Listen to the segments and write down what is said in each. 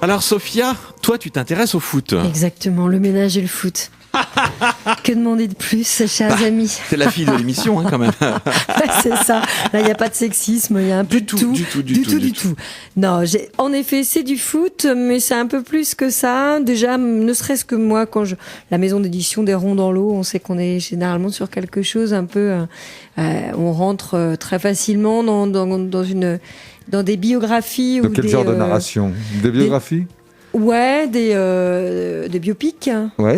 Alors Sophia, toi tu t'intéresses au foot. Exactement, le ménage et le foot. Que demander de plus, chers amis? C'est la fille de l'émission quand même. C'est ça, là il n'y a pas de sexisme, il y a un peu de tout. Du tout. Non, en effet c'est du foot, mais c'est un peu plus que ça. Déjà, ne serait-ce que moi, la maison d'édition des Ronds dans l'eau, on sait qu'on est généralement sur quelque chose un peu... on rentre très facilement dans des biographies. De quel genre de narration? Des biographies? Ouais, des biopics, ouais,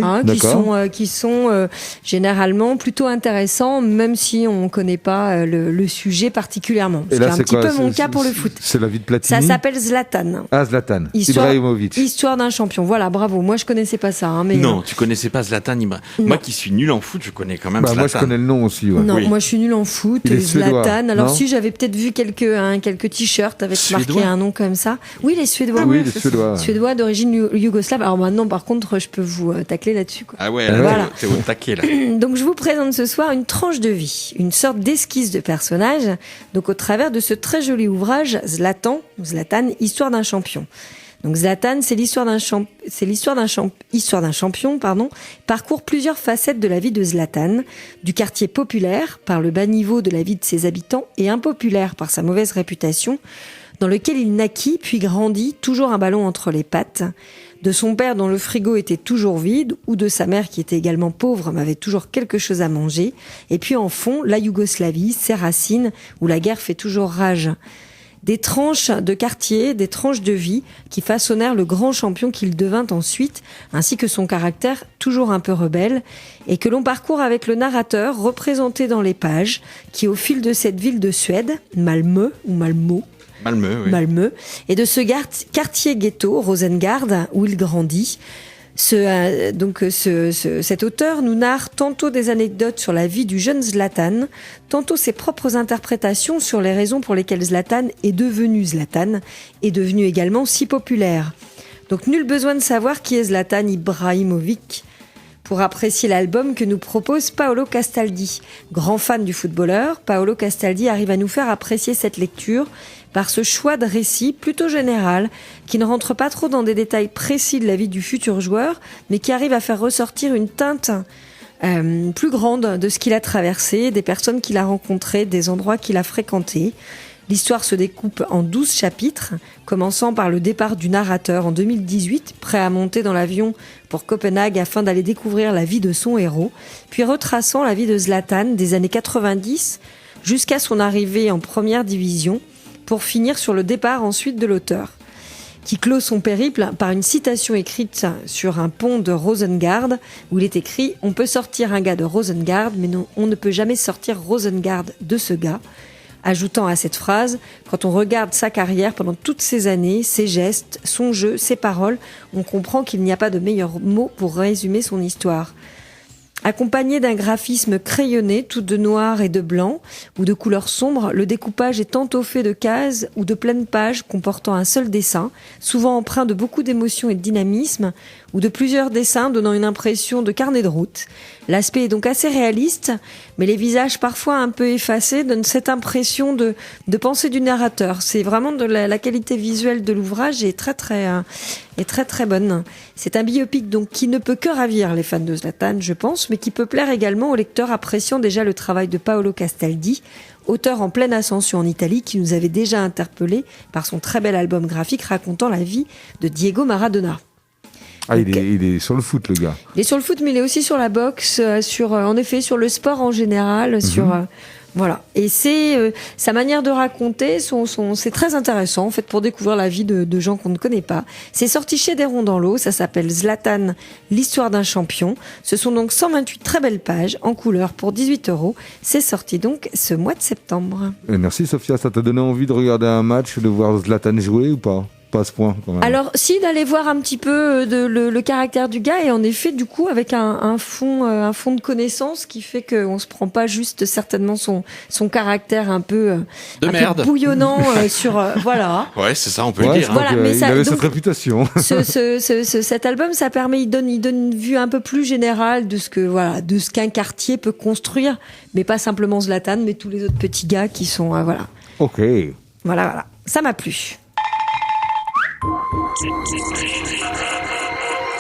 qui sont généralement plutôt intéressants, même si on ne connaît pas le sujet particulièrement. Et là, c'est un petit peu mon cas pour le foot. C'est la vie de Platini. Ça s'appelle Zlatan. Ah, Zlatan. Ibrahimovic. Histoire d'un champion. Voilà, bravo. Moi, je connaissais pas ça. Mais non, tu connaissais pas Zlatan. Moi qui suis nul en foot, je connais quand même Zlatan. Moi, je connais le nom aussi. Ouais. Non, oui. moi, je suis nul en foot. Zlatan. Alors, si j'avais peut-être vu quelques t-shirts avec marqué un nom comme ça. Oui, les Suédois. Oui, les Suédois. Suédois d'origine yougoslave. Alors maintenant, par contre, je peux vous tacler là-dessus. Quoi. Ah ouais, voilà. T'es au taquet là. Donc je vous présente ce soir une tranche de vie, une sorte d'esquisse de personnage, donc au travers de ce très joli ouvrage Zlatan, Histoire d'un champion. Donc Zlatan, c'est l'histoire d'un champion, parcourt plusieurs facettes de la vie de Zlatan, du quartier populaire par le bas niveau de la vie de ses habitants et impopulaire par sa mauvaise réputation, dans lequel il naquit puis grandit, toujours un ballon entre les pattes, de son père dont le frigo était toujours vide, ou de sa mère qui était également pauvre mais avait toujours quelque chose à manger, et puis en fond, la Yougoslavie, ses racines, où la guerre fait toujours rage. Des tranches de quartier, des tranches de vie qui façonnèrent le grand champion qu'il devint ensuite, ainsi que son caractère toujours un peu rebelle, et que l'on parcourt avec le narrateur représenté dans les pages, qui au fil de cette ville de Suède, Malmö, et de ce quartier ghetto, Rosengard, où il grandit. Cet auteur nous narre tantôt des anecdotes sur la vie du jeune Zlatan, tantôt ses propres interprétations sur les raisons pour lesquelles Zlatan, est devenu également si populaire. Donc nul besoin de savoir qui est Zlatan Ibrahimovic pour apprécier l'album que nous propose Paolo Castaldi. Grand fan du footballeur, Paolo Castaldi arrive à nous faire apprécier cette lecture par ce choix de récit plutôt général, qui ne rentre pas trop dans des détails précis de la vie du futur joueur, mais qui arrive à faire ressortir une teinte plus grande de ce qu'il a traversé, des personnes qu'il a rencontrées, des endroits qu'il a fréquentés. L'histoire se découpe en 12 chapitres, commençant par le départ du narrateur en 2018, prêt à monter dans l'avion pour Copenhague afin d'aller découvrir la vie de son héros, puis retraçant la vie de Zlatan des années 90 jusqu'à son arrivée en première division, pour finir sur le départ ensuite de l'auteur, qui clôt son périple par une citation écrite sur un pont de Rosengard, où il est écrit « On peut sortir un gars de Rosengard, mais non, on ne peut jamais sortir Rosengard de ce gars », ajoutant à cette phrase « Quand on regarde sa carrière pendant toutes ces années, ses gestes, son jeu, ses paroles, on comprend qu'il n'y a pas de meilleur mot pour résumer son histoire ». Accompagné d'un graphisme crayonné, tout de noir et de blanc, ou de couleurs sombres, le découpage est tantôt fait de cases ou de pleines pages comportant un seul dessin, souvent empreint de beaucoup d'émotion et de dynamisme, ou de plusieurs dessins donnant une impression de carnet de route. L'aspect est donc assez réaliste, mais les visages parfois un peu effacés donnent cette impression de pensée du narrateur. C'est vraiment de la qualité visuelle de l'ouvrage est très bonne. C'est un biopic donc qui ne peut que ravir les fans de Zlatan, je pense, mais qui peut plaire également aux lecteurs appréciant déjà le travail de Paolo Castaldi, auteur en pleine ascension en Italie, qui nous avait déjà interpellés par son très bel album graphique racontant la vie de Diego Maradona. Ah, il est sur le foot, le gars. Il est sur le foot, mais il est aussi sur la boxe, en effet, sur le sport en général, voilà. Et c'est sa manière de raconter, c'est très intéressant en fait pour découvrir la vie de gens qu'on ne connaît pas. C'est sorti chez Des Ronds dans l'eau, ça s'appelle Zlatan, l'histoire d'un champion. Ce sont donc 128 très belles pages en couleur pour 18 €. C'est sorti donc ce mois de septembre. Merci Sophia, ça t'a donné envie de regarder un match, de voir Zlatan jouer ou pas? Pas à ce point, quand même. Alors, si, d'aller voir un petit peu le caractère du gars, et en effet, du coup, avec un fond de connaissances qui fait qu'on se prend pas juste certainement son caractère un peu bouillonnant voilà. Ouais, c'est ça, on peut le dire. Voilà, mais il avait cette réputation. Cet album, ça permet, il donne une vue un peu plus générale de ce qu'un quartier peut construire, mais pas simplement Zlatan, mais tous les autres petits gars qui sont, voilà. Ok. Voilà. Ça m'a plu.